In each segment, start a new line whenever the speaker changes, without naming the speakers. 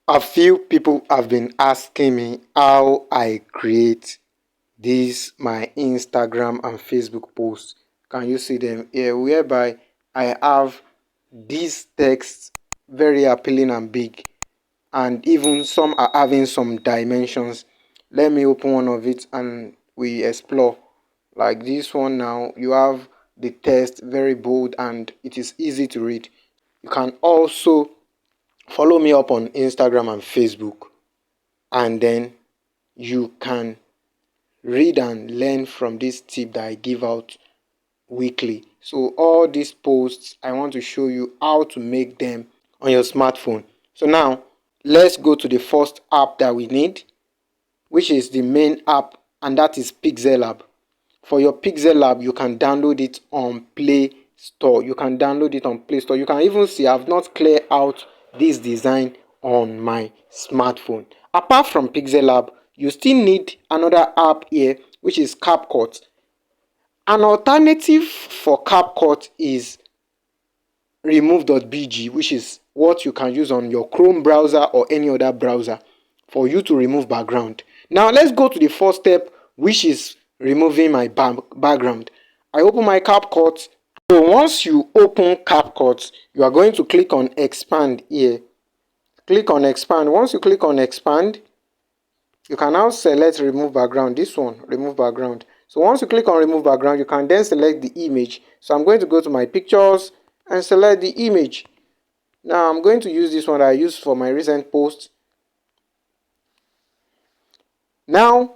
A few people have been asking me how I create these my Instagram and Facebook posts. Can you see them here? Whereby I have these texts very appealing and big, and even some are having some dimensions. Let me open one of it and we explore. Like this one now, you have the text very bold and it is easy to read. You can also follow me up on Instagram and Facebook, and then you can read and learn from this tip that I give out weekly. So all these posts, I want to show you how to make them on your smartphone. So now let's go to the first app that we need, which is the main app, and that is Pixellab. For your Pixellab, you can download it on Play Store. You can download it on Play Store. You can even see I've not cleared out this design on my smartphone. Apart from Pixellab, you still need another app here, which is CapCut. An alternative for CapCut is remove.bg, which is what you can use on your Chrome browser or any other browser for you to remove background. Now let's go to the first step, which is removing my background. I open my CapCut. So once you open CapCut, you are going to click on expand here. Click on expand. Once you click on expand, you can now select remove background. This one, remove background. So once you click on remove background, you can then select the image. So I'm going to go to my pictures and select the image. Now I'm going to use this one that I used for my recent post. Now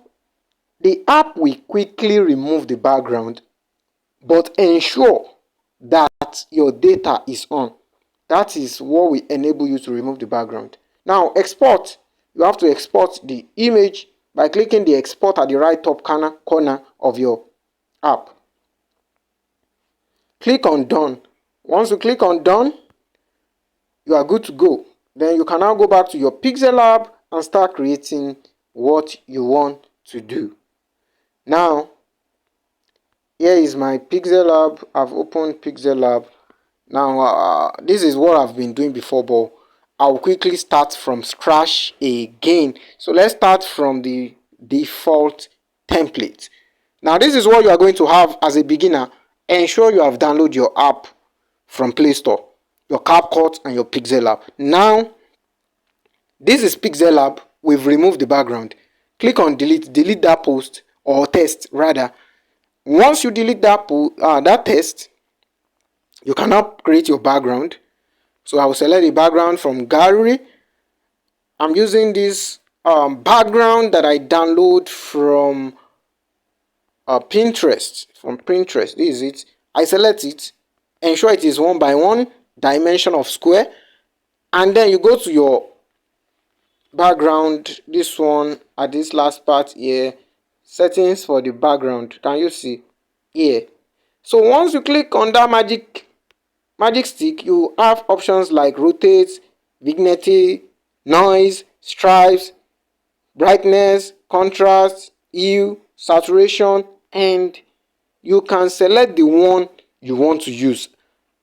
the app will quickly remove the background, but ensure that your data is on. That is what will enable you to remove the background. Now export. You have to export the image by clicking the export at the right top corner of your app. Click on done. Once you click on done, you are good to go. Then you can now go back to your Pixellab and start creating what you want to do. Now, here is my Pixellab. I've opened Pixellab. Now, this is what I've been doing before, but I'll quickly start from scratch again. So let's start from the default template. Now, this is what you are going to have as a beginner. Ensure you have downloaded your app from Play Store, your CapCut and your Pixellab. Now, this is Pixellab. We've removed the background. Click on delete that post or text rather. Once you delete that text, you can now create your background. So I will select the background from gallery. I'm using this background that I download from Pinterest. This is it. I select it. Ensure it is 1x1 dimension of square. And then you go to your background. This one at this last part here. Settings for the background. Can you see? Here. So once you click on that magic stick, you have options like rotate, vignette, noise, stripes, brightness, contrast, hue, saturation, and you can select the one you want to use.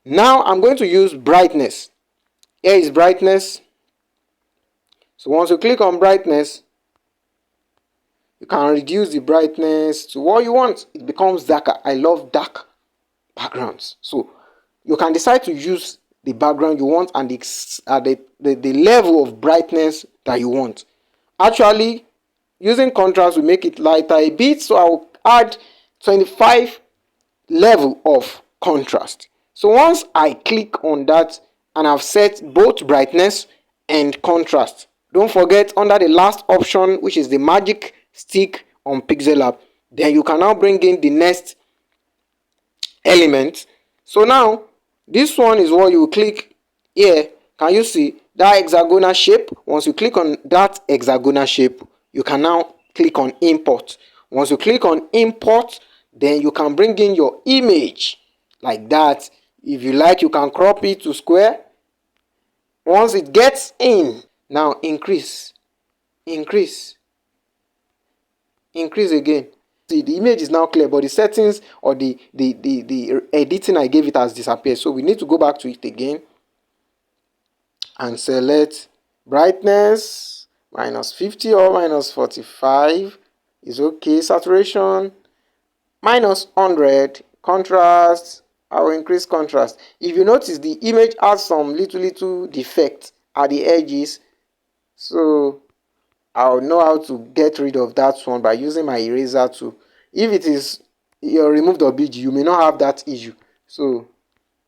Now I'm going to use brightness. Here is brightness. So once you click on brightness, you can reduce the brightness to what you want. It becomes darker. I love dark backgrounds. So you can decide to use the background you want and the level of brightness that you want. Actually, using contrast will make it lighter a bit, so I'll add 25 level of contrast. So once I click on that and I've set both brightness and contrast, don't forget under the last option, which is the magic stick on Pixellab, then you can now bring in the next element. So now this one is what you click here. Can you see that hexagonal shape? Once you click on that hexagonal shape, you can now click on import. Once you click on import, then you can bring in your image like that. If you like, you can crop it to square. Once it gets in, now increase again. See, the image is now clear, but the settings or the editing I gave it has disappeared. So we need to go back to it again and select Brightness -50 or -45 is okay. Saturation -100. Contrast, I will increase contrast. If you notice, the image has some little defect at the edges, so I'll know how to get rid of that one by using my eraser tool. If it is your removed obj, you may not have that issue. So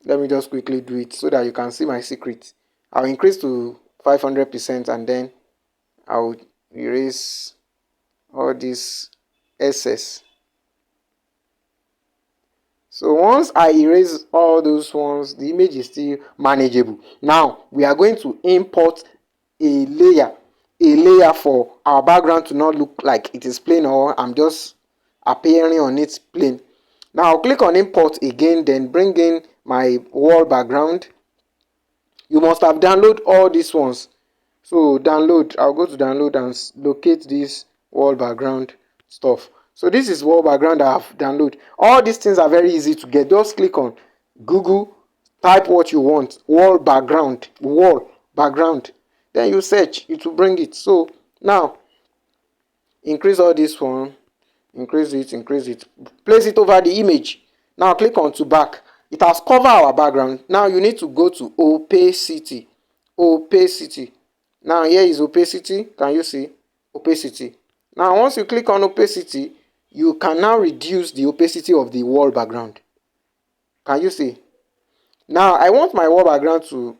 let me just quickly do it so that you can see my secret. I'll increase to 500% and then I'll erase all this excess. So once I erase all those ones, the image is still manageable. Now we are going to import a layer for our background to not look like it is plain or I'm just appearing on it plain. Now I'll click on import again, then bring in my wall background. You must have downloaded all these ones. So download, I'll go to download and locate this wall background stuff. So this is wall background I have downloaded. All these things are very easy to get. Just click on Google, type what you want, wall background. Then you search, it will bring it. So now increase all this one, increase it, place it over the image. Now click on to back. It has covered our background. Now you need to go to opacity. Now here is opacity. Can you see opacity? Now once you click on opacity, you can now reduce the opacity of the wall background. Can you see? Now I want my wall background to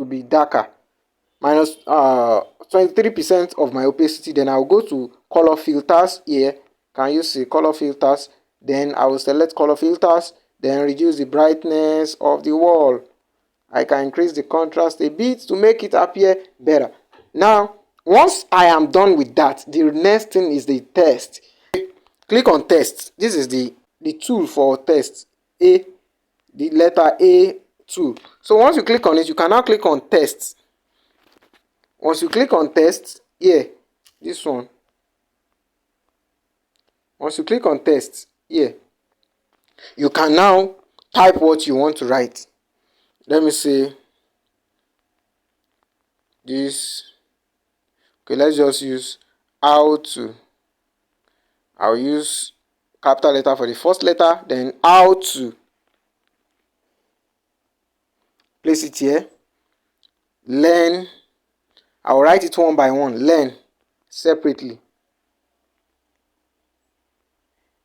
be darker, minus 23% of my opacity. Then I'll go to color filters here. Can you see color filters? Then I will select color filters, then reduce the brightness of the wall. I can increase the contrast a bit to make it appear better. Now once I am done with that, the next thing is the test. Click on test. This is the tool for test. The letter A tool. So once you click on it, you can now click on test. Once you click on test, here, this one. Once you click on test, here, you can now type what you want to write. Let me say this. Okay, let's just use how to. I'll use capital letter for the first letter, then how to. Place it here. Learn. I'll write it one by one. Learn separately.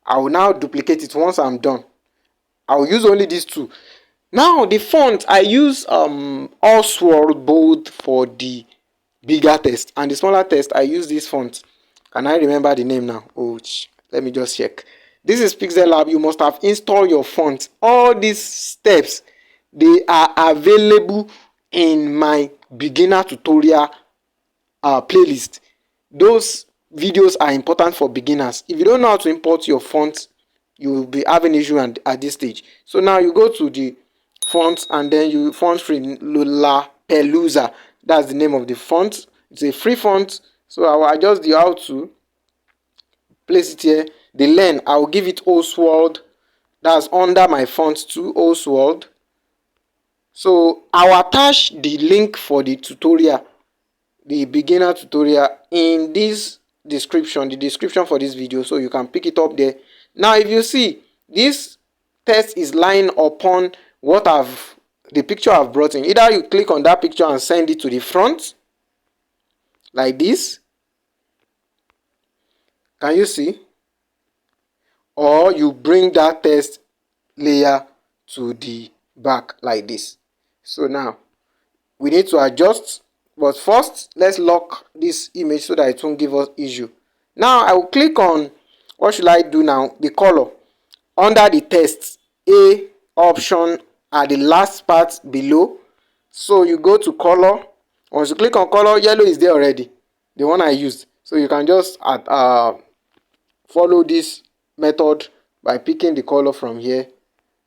I will now duplicate it once I'm done. I will use only these two. Now the font, I use Oyebode for the bigger text, and the smaller text I use this font. Can I remember the name now? Oh, let me just check. This is Pixellab. You must have installed your font. All these steps, they are available in my beginner tutorial playlist. Those videos are important for beginners. If you don't know how to import your font, you will be having issue at this stage. So now you go to the font and then you font free Lollapalooza. That's the name of the font. It's a free font. So I will adjust the how to, place it here. The learn, I will give it Oswald. That's under my font too, Oswald. So I will attach the link for the tutorial, the beginner tutorial, in this description, the description for this video, so you can pick it up there. Now if you see, this text is lying upon the picture I've brought in. Either you click on that picture and send it to the front like this. Can you see? Or you bring that text layer to the back like this. So now we need to adjust, but first let's lock this image so that it won't give us issue. Now I will click on, what should I do now? The color. Under the text, A option at the last part below. So you go to color. Once you click on color, yellow is there already, the one I used. So you can just follow this method by picking the color from here.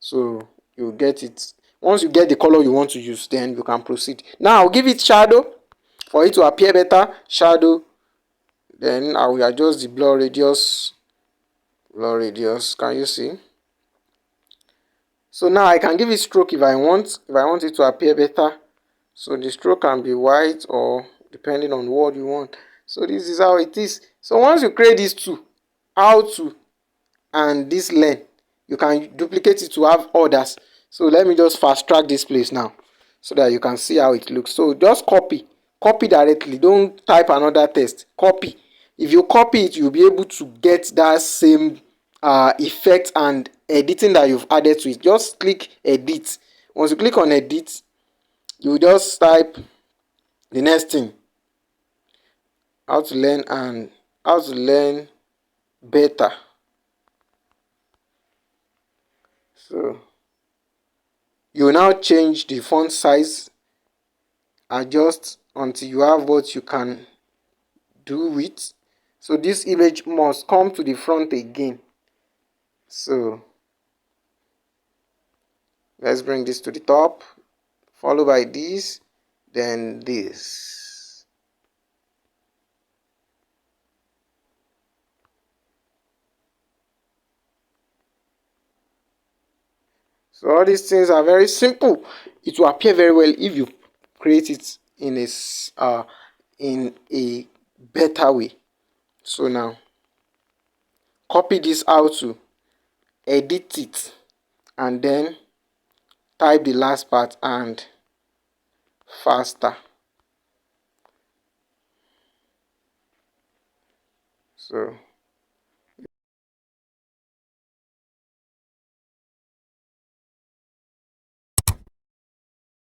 So you get it. Once you get the color you want to use, then you can proceed. Now I'll give it shadow for it to appear better. Shadow. Then I will adjust the blur radius. Can you see? So now I can give it stroke if I want it to appear better. So the stroke can be white or depending on what you want. So this is how it is. So once you create these two, how to and this learn, you can duplicate it to have others. So let me just fast track this place now so that you can see how it looks. So just copy directly, don't type another text, copy. If you copy it, you'll be able to get that same effect and editing that you've added to it. Just click edit. Once you click on edit, you just type the next thing, how to learn better. So you will now change the font size, adjust until you have what you can do with. So this image must come to the front again. So let's bring this to the top, followed by this, then this. So all these things are very simple. It will appear very well if you create it in a better way. So now copy this out to edit it, and then type the last part and faster. So